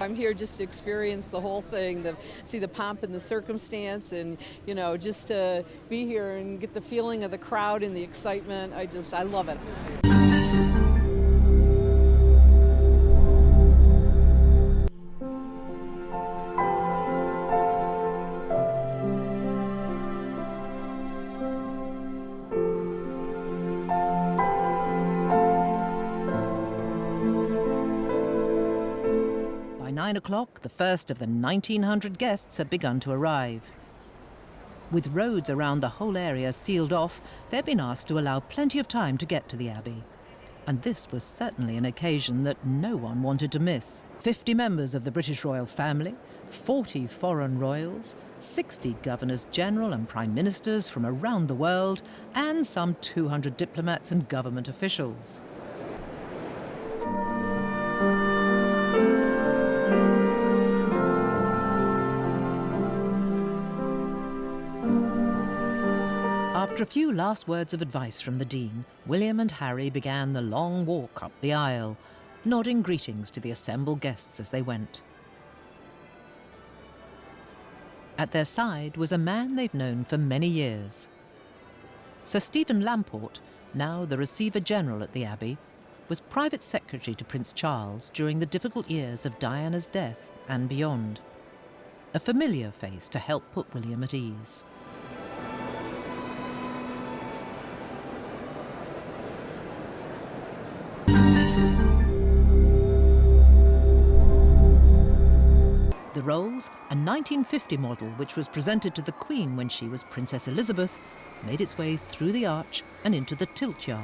I'm here just to experience the whole thing, see the pomp and the circumstance, and just to be here and get the feeling of the crowd and the excitement. I love it. By 9 o'clock, the first of the 1,900 guests had begun to arrive. With roads around the whole area sealed off, they'd been asked to allow plenty of time to get to the Abbey. And this was certainly an occasion that no one wanted to miss. 50 members of the British royal family, 40 foreign royals, 60 governors-general and prime ministers from around the world, and some 200 diplomats and government officials. After a few last words of advice from the Dean, William and Harry began the long walk up the aisle, nodding greetings to the assembled guests as they went. At their side was a man they've known for many years. Sir Stephen Lamport, now the Receiver General at the Abbey, was private secretary to Prince Charles during the difficult years of Diana's death and beyond. A familiar face to help put William at ease. The Rolls, a 1950 model which was presented to the Queen when she was Princess Elizabeth, made its way through the arch and into the tilt yard.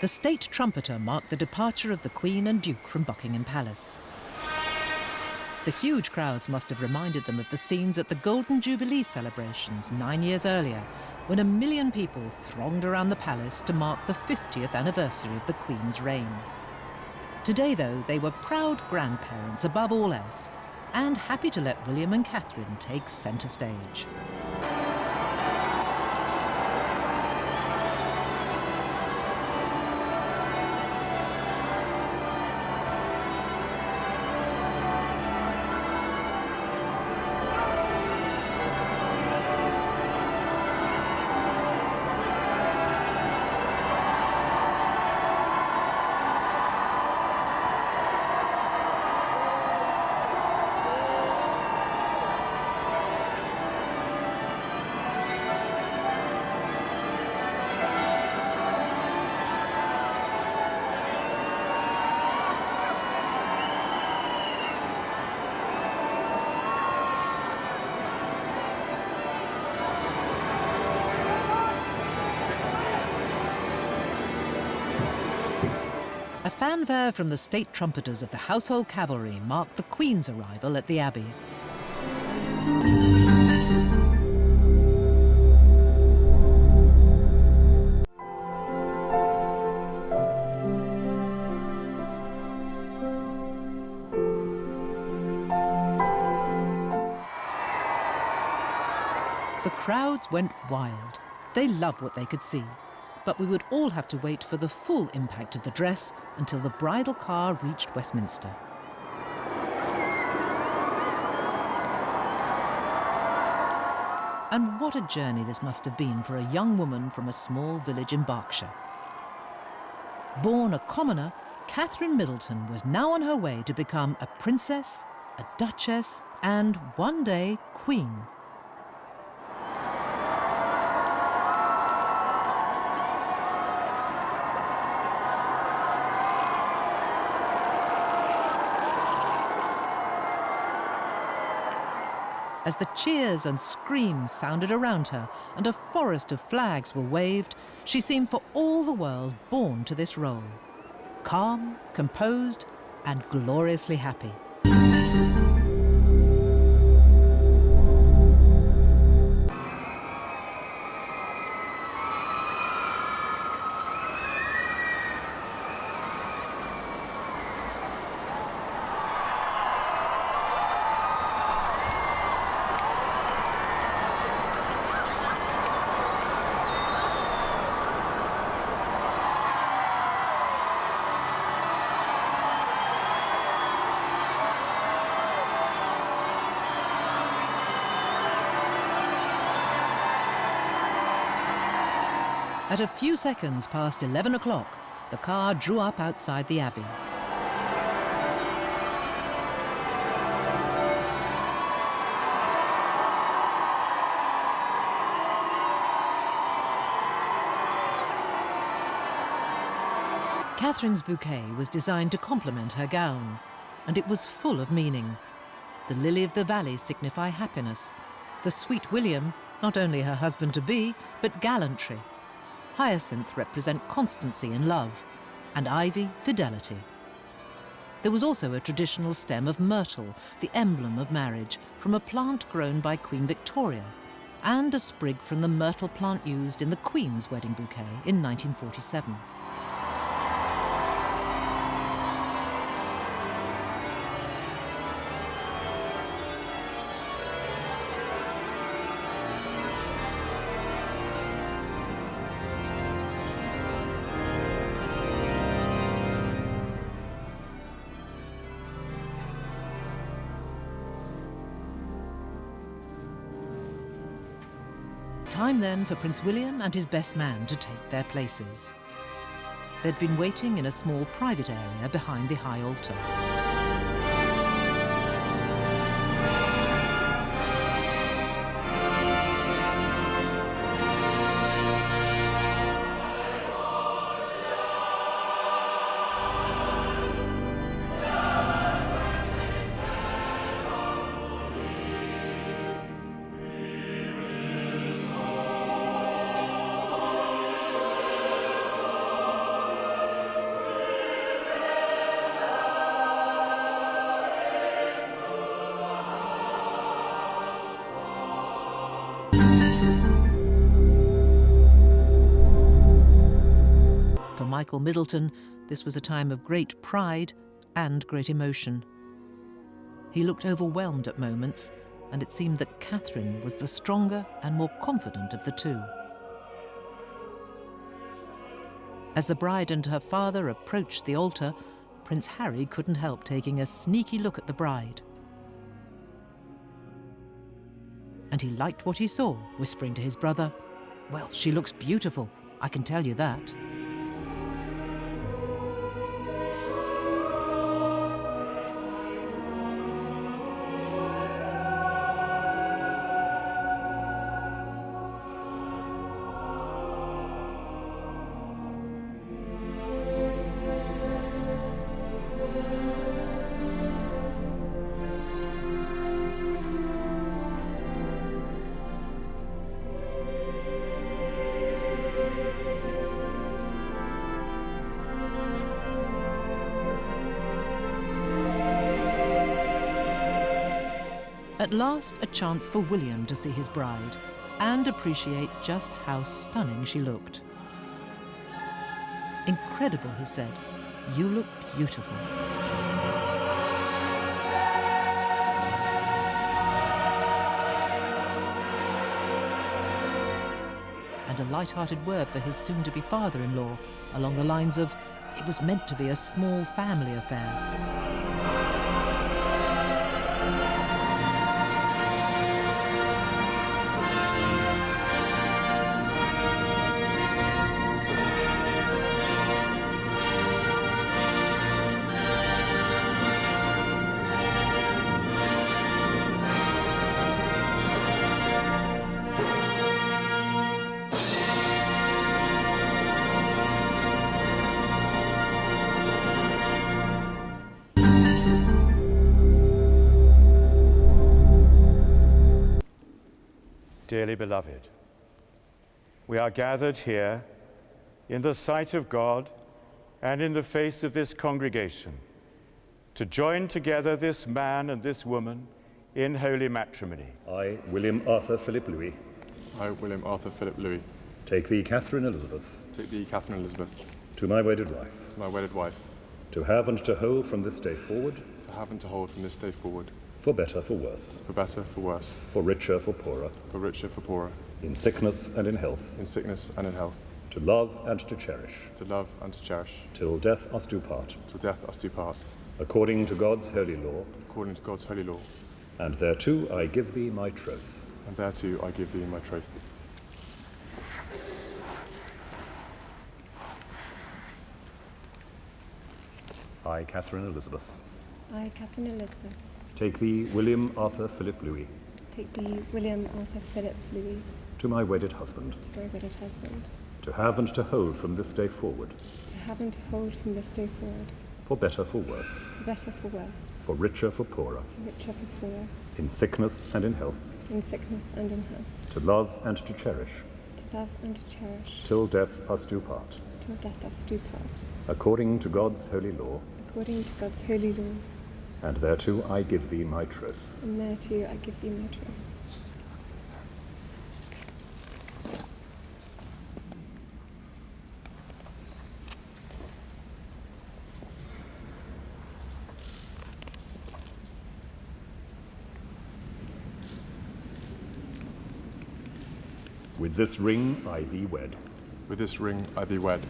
The state trumpeter marked the departure of the Queen and Duke from Buckingham Palace. The huge crowds must have reminded them of the scenes at the Golden Jubilee celebrations 9 years earlier, when 1 million people thronged around the palace to mark the 50th anniversary of the Queen's reign. Today, though, they were proud grandparents above all else, and happy to let William and Catherine take centre stage. A fanfare from the state trumpeters of the Household Cavalry marked the Queen's arrival at the Abbey. The crowds went wild. They loved what they could see. But we would all have to wait for the full impact of the dress until the bridal car reached Westminster. And what a journey this must have been for a young woman from a small village in Berkshire. Born a commoner, Catherine Middleton was now on her way to become a princess, a duchess, and one day, queen. As the cheers and screams sounded around her and a forest of flags were waved, she seemed for all the world born to this role. Calm, composed, and gloriously happy. At a few seconds past 11 o'clock, the car drew up outside the Abbey. Catherine's bouquet was designed to complement her gown, and it was full of meaning. The lily of the valley signify happiness. The sweet William, not only her husband-to-be, but gallantry. Hyacinth represent constancy and love, and ivy, fidelity. There was also a traditional stem of myrtle, the emblem of marriage, from a plant grown by Queen Victoria, and a sprig from the myrtle plant used in the Queen's wedding bouquet in 1947. Time then for Prince William and his best man to take their places. They'd been waiting in a small private area behind the high altar. For Michael Middleton, this was a time of great pride and great emotion. He looked overwhelmed at moments, and it seemed that Catherine was the stronger and more confident of the two. As the bride and her father approached the altar, Prince Harry couldn't help taking a sneaky look at the bride. And he liked what he saw, whispering to his brother, "Well, she looks beautiful, I can tell you that." At last, a chance for William to see his bride and appreciate just how stunning she looked. "Incredible," he said. "You look beautiful." And a light-hearted word for his soon-to-be father-in-law, along the lines of, "It was meant to be a small family affair." Dearly beloved, we are gathered here in the sight of God and in the face of this congregation to join together this man and this woman in holy matrimony. I, William Arthur Philip Louis. I, William Arthur Philip Louis. Take thee, Catherine Elizabeth. Take thee, Catherine Elizabeth. To my wedded wife. To my wedded wife. To have and to hold from this day forward. To have and to hold from this day forward. For better, for worse. For better, for worse. For richer, for poorer. For richer, for poorer. In sickness and in health. In sickness and in health. To love and to cherish. To love and to cherish. Till death us do part. Till death us do part. According to God's holy law. According to God's holy law. And thereto I give thee my troth. And thereto I give thee my troth. I, Catherine Elizabeth, I, Catherine Elizabeth, take thee, William Arthur Philip Louis, take thee, William Arthur Philip Louis, to my wedded husband, to my wedded husband, to have and to hold from this day forward, to have and to hold from this day forward, for better, for worse, for better, for worse, for richer, for poorer, for richer, for poorer, in sickness and in health, in sickness and in health, to love and to cherish, to love and to cherish, till death us do part, till death us do part, according to God's holy law, according to God's holy law, and thereto I give thee my troth. and thereto I give thee my troth. With this ring I thee wed, With this ring I thee wed.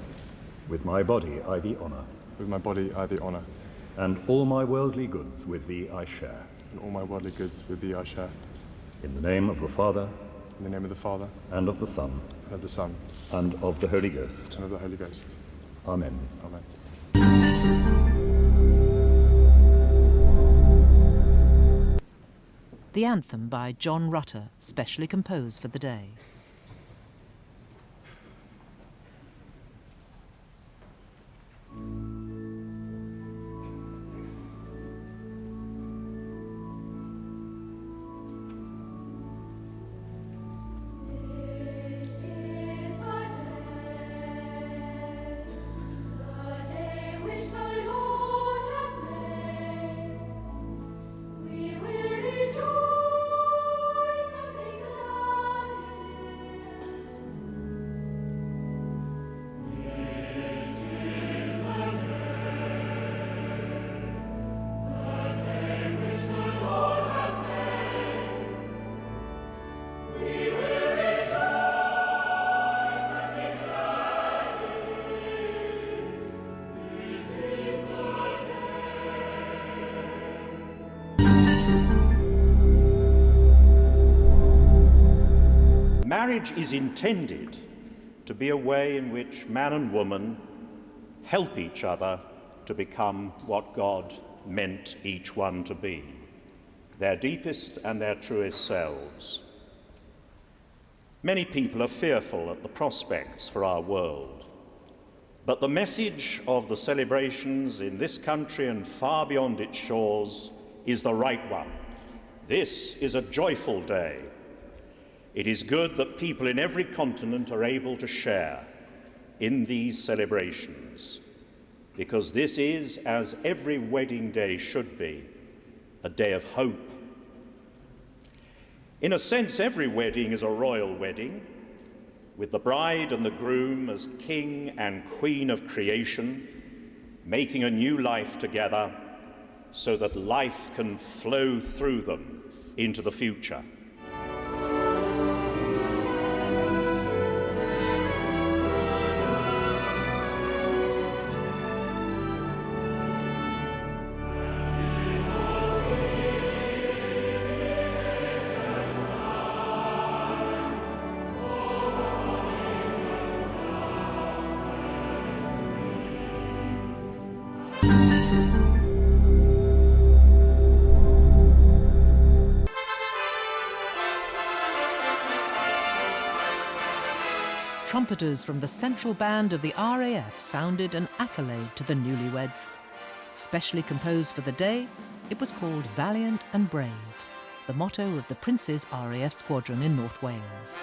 with my body I thee honour, With my body I thee honour. and all my worldly goods with thee I share. And all my worldly goods with thee I share. In the name of the Father, In the name of the Father, and of the Son, and of the Son, and of the Holy Ghost. and of the Holy Ghost. Amen. Amen. The anthem by John Rutter, specially composed for the day. Marriage is intended to be a way in which man and woman help each other to become what God meant each one to be, their deepest and their truest selves. Many people are fearful at the prospects for our world, but the message of the celebrations in this country and far beyond its shores is the right one. This is a joyful day. It is good that people in every continent are able to share in these celebrations, because this is, as every wedding day should be, a day of hope. In a sense, every wedding is a royal wedding, with the bride and the groom as king and queen of creation, making a new life together so that life can flow through them into the future. Trumpeters from the central band of the RAF sounded an accolade to the newlyweds. Specially composed for the day, it was called Valiant and Brave, the motto of the Prince's RAF squadron in North Wales.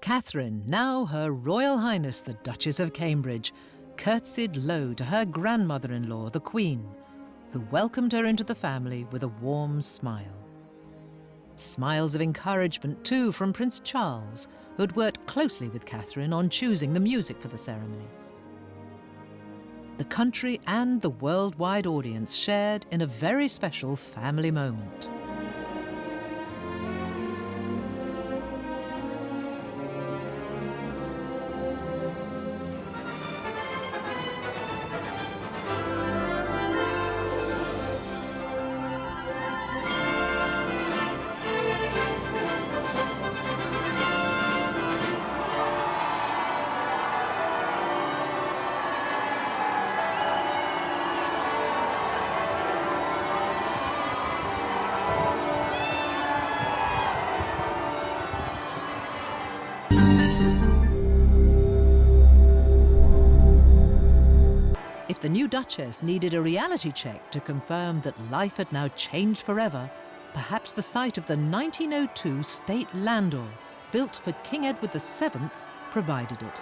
Catherine, now Her Royal Highness the Duchess of Cambridge, curtsied low to her grandmother-in-law, the Queen, who welcomed her into the family with a warm smile. Smiles of encouragement, too, from Prince Charles, who had worked closely with Catherine on choosing the music for the ceremony. The country and the worldwide audience shared in a very special family moment. the new Duchess needed a reality check to confirm that life had now changed forever, perhaps the site of the 1902 state landau, built for King Edward VII, provided it.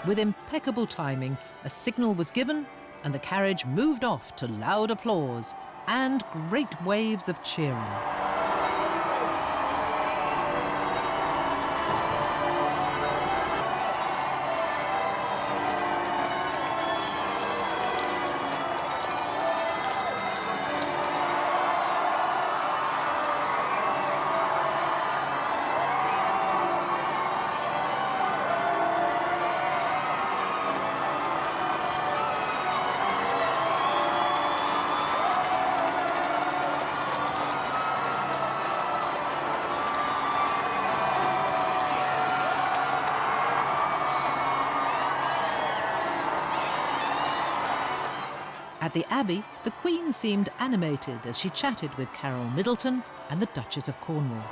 With impeccable timing, a signal was given and the carriage moved off to loud applause and great waves of cheering. At the Abbey, the Queen seemed animated as she chatted with Carol Middleton and the Duchess of Cornwall.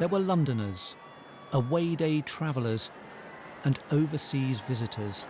There were Londoners, away-day travellers and overseas visitors.